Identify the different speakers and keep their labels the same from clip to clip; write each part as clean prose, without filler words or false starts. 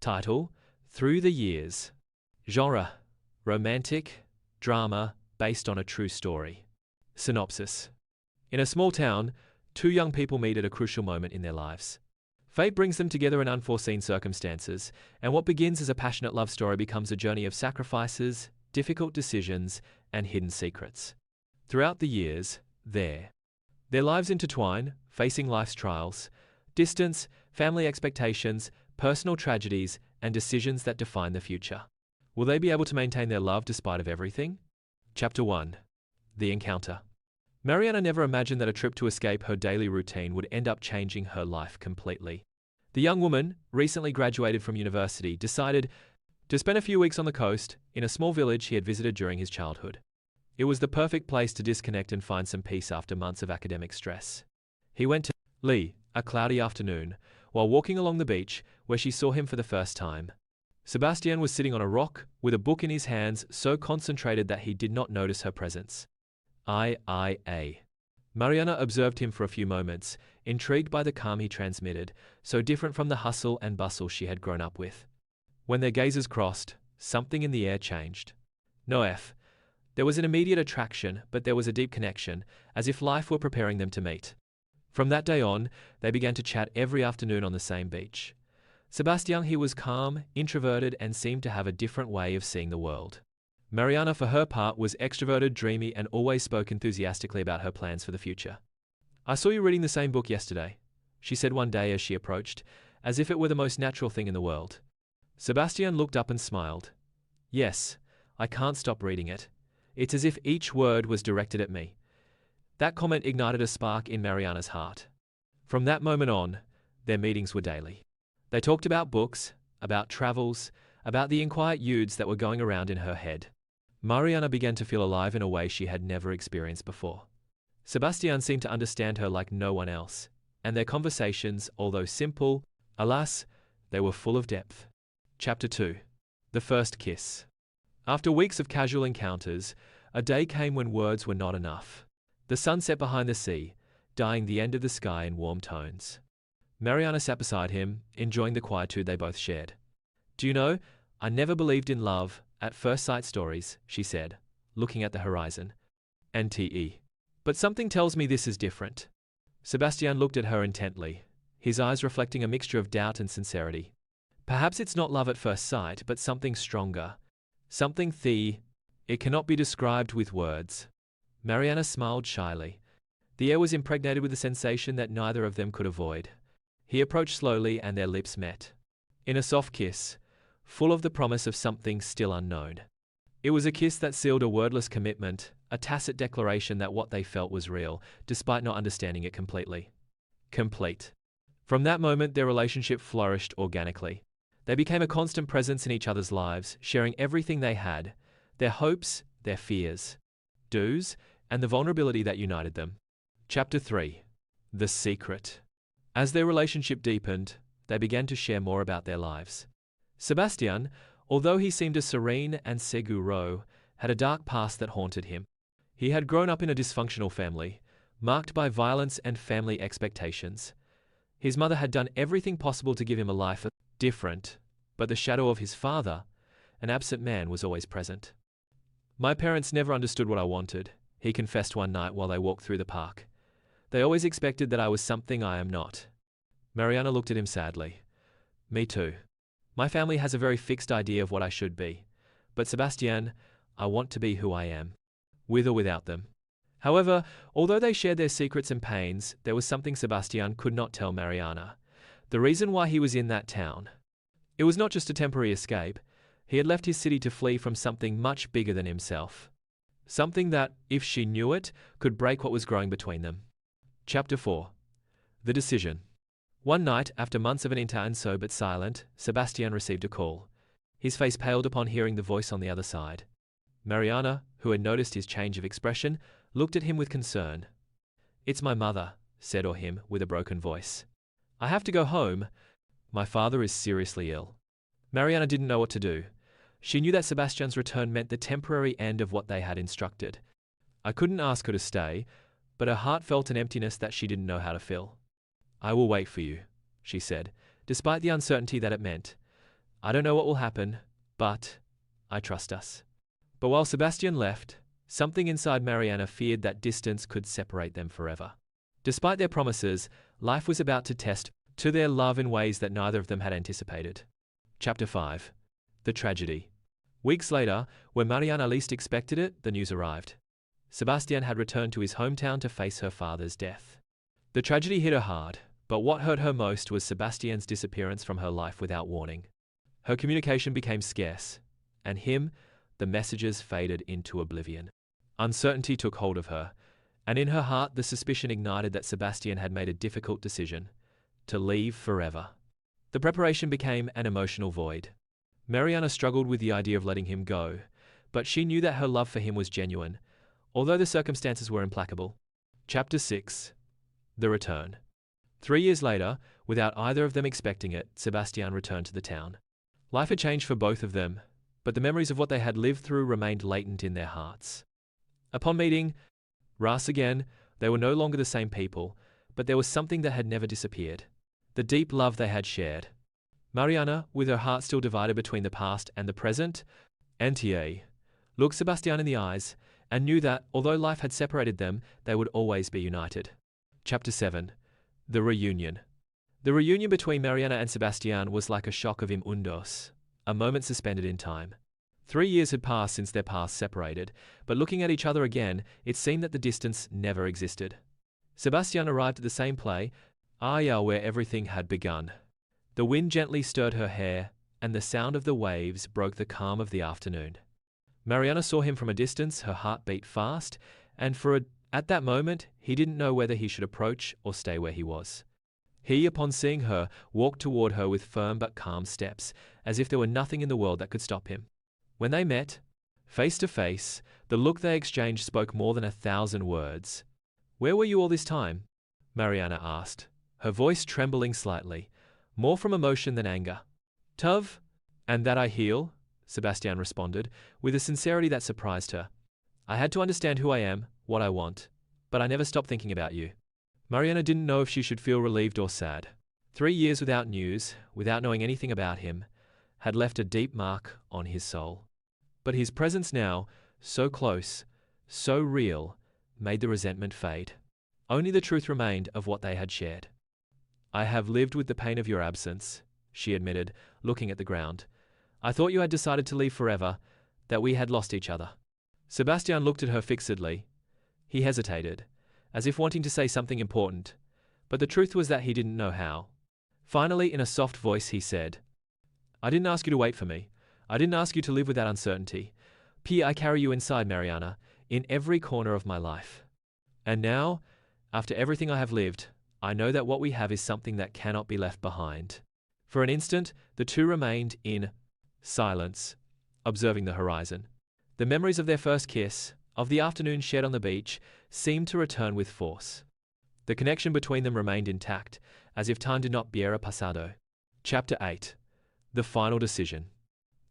Speaker 1: Title: Through the Years. Genre: romantic, drama, based on a true story. Synopsis: in a small town, two young people meet at a crucial moment in their lives. Fate brings them together in unforeseen circumstances, and what begins as a passionate love story becomes a journey of sacrifices, difficult decisions, and hidden secrets. Throughout the years, their lives intertwine, facing life's trials, distance, family expectations, personal tragedies, and decisions that define the future. Will they be able to maintain their love despite of everything? Chapter 1. The Encounter. Mariana never imagined that a trip to escape her daily routine would end up changing her life completely. The young woman, recently graduated from university, decided to spend a few weeks on the coast, in a small village he had visited during his childhood. It was the perfect place to disconnect and find some peace after months of academic stress. He went to Lee, a cloudy afternoon, while walking along the beach, where she saw him for the first time. Sebastian was sitting on a rock, with a book in his hands, so concentrated that he did not notice her presence. Mariana observed him for a few moments, intrigued by the calm he transmitted, so different from the hustle and bustle she had grown up with. When their gazes crossed, something in the air changed. There was an immediate attraction, but there was a deep connection, as if life were preparing them to meet. From that day on, they began to chat every afternoon on the same beach. Sebastian, he was calm, introverted, and seemed to have a different way of seeing the world. Mariana, for her part, was extroverted, dreamy, and always spoke enthusiastically about her plans for the future. "I saw you reading the same book yesterday," she said one day as she approached, as if it were the most natural thing in the world. Sebastian looked up and smiled. "Yes, I can't stop reading it. It's as if each word was directed at me." That comment ignited a spark in Mariana's heart. From that moment on, their meetings were daily. They talked about books, about travels, about the inquietudes that were going around in her head. Mariana began to feel alive in a way she had never experienced before. Sebastian seemed to understand her like no one else, and their conversations, although simple, alas, they were full of depth. Chapter 2. The First Kiss. After weeks of casual encounters, a day came when words were not enough. The sun set behind the sea, dyeing the end of the sky in warm tones. Mariana sat beside him, enjoying the quietude they both shared. "Do you know, I never believed in love at first sight stories," she said, looking at the horizon. "NTE. But something tells me this is different." Sebastian looked at her intently, his eyes reflecting a mixture of doubt and sincerity. "Perhaps it's not love at first sight, but something stronger. Something it cannot be described with words." Mariana smiled shyly. The air was impregnated with the sensation that neither of them could avoid. He approached slowly and their lips met. In a soft kiss, full of the promise of something still unknown. It was a kiss that sealed a wordless commitment, a tacit declaration that what they felt was real, despite not understanding it completely. Complete. From that moment, their relationship flourished organically. They became a constant presence in each other's lives, sharing everything they had, their hopes, their fears, do's, and the vulnerability that united them. Chapter 3. The Secret. As their relationship deepened, they began to share more about their lives. Sebastian, although he seemed a serene and seguro, had a dark past that haunted him. He had grown up in a dysfunctional family, marked by violence and family expectations. His mother had done everything possible to give him a life different, but the shadow of his father, an absent man, was always present. "My parents never understood what I wanted," he confessed one night while they walked through the park. "They always expected that I was something I am not." Mariana looked at him sadly. "Me too. My family has a very fixed idea of what I should be. But Sebastian, I want to be who I am, with or without them." However, although they shared their secrets and pains, there was something Sebastian could not tell Mariana. The reason why he was in that town. It was not just a temporary escape. He had left his city to flee from something much bigger than himself. Something that, if she knew it, could break what was growing between them. Chapter 4. The Decision. One night, after months of an intenso but silent, Sebastian received a call. His face paled upon hearing the voice on the other side. Mariana, who had noticed his change of expression, looked at him with concern. "It's my mother," said Ohim with a broken voice. "I have to go home. My father is seriously ill." Mariana didn't know what to do. She knew that Sebastian's return meant the temporary end of what they had instructed. I couldn't ask her to stay, but her heart felt an emptiness that she didn't know how to fill. "I will wait for you," she said, despite the uncertainty that it meant. I don't know what will happen, but I trust us. But while Sebastian left, something inside Mariana feared that distance could separate them forever. Despite their promises, life was about to test to their love in ways that neither of them had anticipated. Chapter 5. The Tragedy. Weeks later, when Mariana least expected it, the news arrived. Sebastian had returned to his hometown to face her father's death. The tragedy hit her hard, but what hurt her most was Sebastian's disappearance from her life without warning. Her communication became scarce, and the messages faded into oblivion. Uncertainty took hold of her, and in her heart the suspicion ignited that Sebastian had made a difficult decision: to leave forever. The preparation became an emotional void. Mariana struggled with the idea of letting him go, but she knew that her love for him was genuine, although the circumstances were implacable. Chapter 6. The Return. 3 years later, without either of them expecting it, Sebastian returned to the town. Life had changed for both of them, but the memories of what they had lived through remained latent in their hearts. Upon meeting Ras again, they were no longer the same people, but there was something that had never disappeared: the deep love they had shared. Mariana, with her heart still divided between the past and the present, looked Sebastian in the eyes and knew that, although life had separated them, they would always be united. Chapter 7. The Reunion. The reunion between Mariana and Sebastian was like a shock of imundos, a moment suspended in time. 3 years had passed since their paths separated, but looking at each other again, it seemed that the distance never existed. Sebastian arrived at the same play, where everything had begun. The wind gently stirred her hair, and the sound of the waves broke the calm of the afternoon. Mariana saw him from a distance, her heart beat fast, and at that moment, he didn't know whether he should approach or stay where he was. He, upon seeing her, walked toward her with firm but calm steps, as if there were nothing in the world that could stop him. When they met, face to face, the look they exchanged spoke more than 1,000 words. "Where were you all this time?" Mariana asked, her voice trembling slightly, more from emotion than anger. "Tuv, and that I heal," Sebastian responded, with a sincerity that surprised her. "I had to understand who I am, what I want, but I never stopped thinking about you." Mariana didn't know if she should feel relieved or sad. 3 years without news, without knowing anything about him, had left a deep mark on his soul. But his presence now, so close, so real, made the resentment fade. Only the truth remained of what they had shared. "I have lived with the pain of your absence," she admitted, looking at the ground. "I thought you had decided to leave forever, that we had lost each other." Sebastian looked at her fixedly. He hesitated, as if wanting to say something important, but the truth was that he didn't know how. Finally, in a soft voice, he said, "I didn't ask you to wait for me. I didn't ask you to live with that uncertainty. I carry you inside, Mariana, in every corner of my life. And now, after everything I have lived, I know that what we have is something that cannot be left behind." For an instant, the two remained in silence, observing the horizon. The memories of their first kiss, of the afternoon shared on the beach, seemed to return with force. The connection between them remained intact, as if time did not hubiera pasado. Chapter 8. The Final Decision.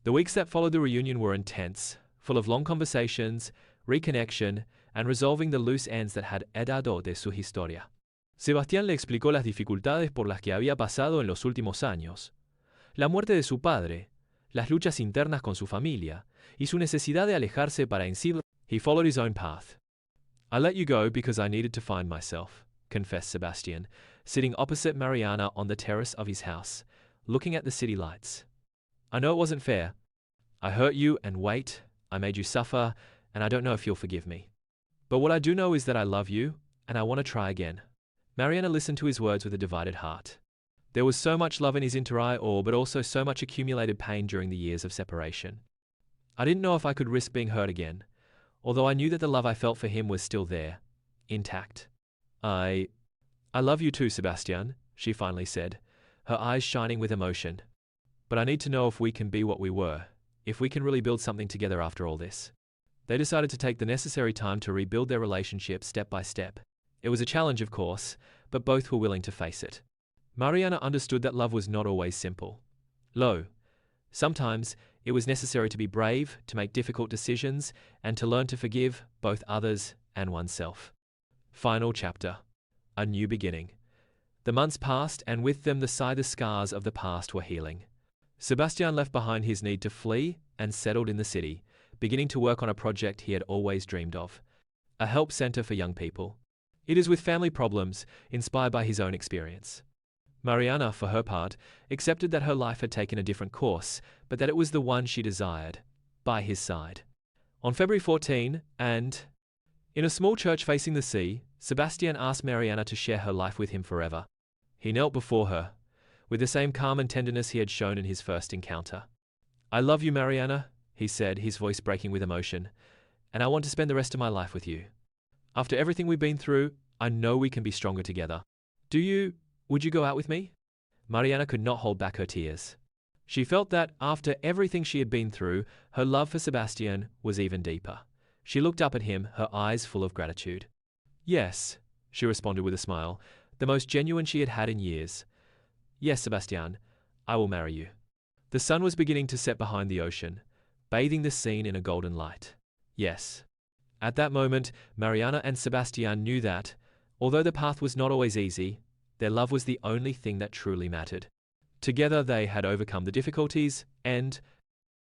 Speaker 1: The weeks that followed the reunion were intense, full of long conversations, reconnection, and resolving the loose ends that had heredado de su historia. Sebastián le explicó las dificultades por las que había pasado en los últimos años, la muerte de su padre, las luchas internas con su familia, y su necesidad de alejarse para en sí. He followed his own path. "I let you go because I needed to find myself," confessed Sebastian, sitting opposite Mariana on the terrace of his house, looking at the city lights. "I know it wasn't fair. I hurt you, and I made you suffer, and I don't know if you'll forgive me. But what I do know is that I love you, and I want to try again." Mariana listened to his words with a divided heart. There was so much love in his but also so much accumulated pain during the years of separation. "I didn't know if I could risk being hurt again, although I knew that the love I felt for him was still there, intact. I love you too, Sebastian," she finally said, her eyes shining with emotion. "But I need to know if we can be what we were, if we can really build something together after all this." They decided to take the necessary time to rebuild their relationship step by step. It was a challenge, of course, but both were willing to face it. Mariana understood that love was not always simple. Sometimes it was necessary to be brave, to make difficult decisions, and to learn to forgive both others and oneself. Final chapter. A new beginning. The months passed, and with them the scars of the past were healing. Sebastian left behind his need to flee and settled in the city, beginning to work on a project he had always dreamed of, a help center for young people. It is with family problems, inspired by his own experience. Mariana, for her part, accepted that her life had taken a different course, but that it was the one she desired, by his side. On February 14, in a small church facing the sea, Sebastian asked Mariana to share her life with him forever. He knelt before her, with the same calm and tenderness he had shown in his first encounter. "I love you, Mariana," he said, his voice breaking with emotion, "and I want to spend the rest of my life with you. After everything we've been through, I know we can be stronger together. Would you go out with me?" Mariana could not hold back her tears. She felt that, after everything she had been through, her love for Sebastian was even deeper. She looked up at him, her eyes full of gratitude. "Yes," she responded with a smile, the most genuine she had had in years. "Yes, Sebastian, I will marry you." The sun was beginning to set behind the ocean, bathing the scene in a golden light. Yes. At that moment, Mariana and Sebastian knew that, although the path was not always easy, their love was the only thing that truly mattered. Together they had overcome the difficulties and,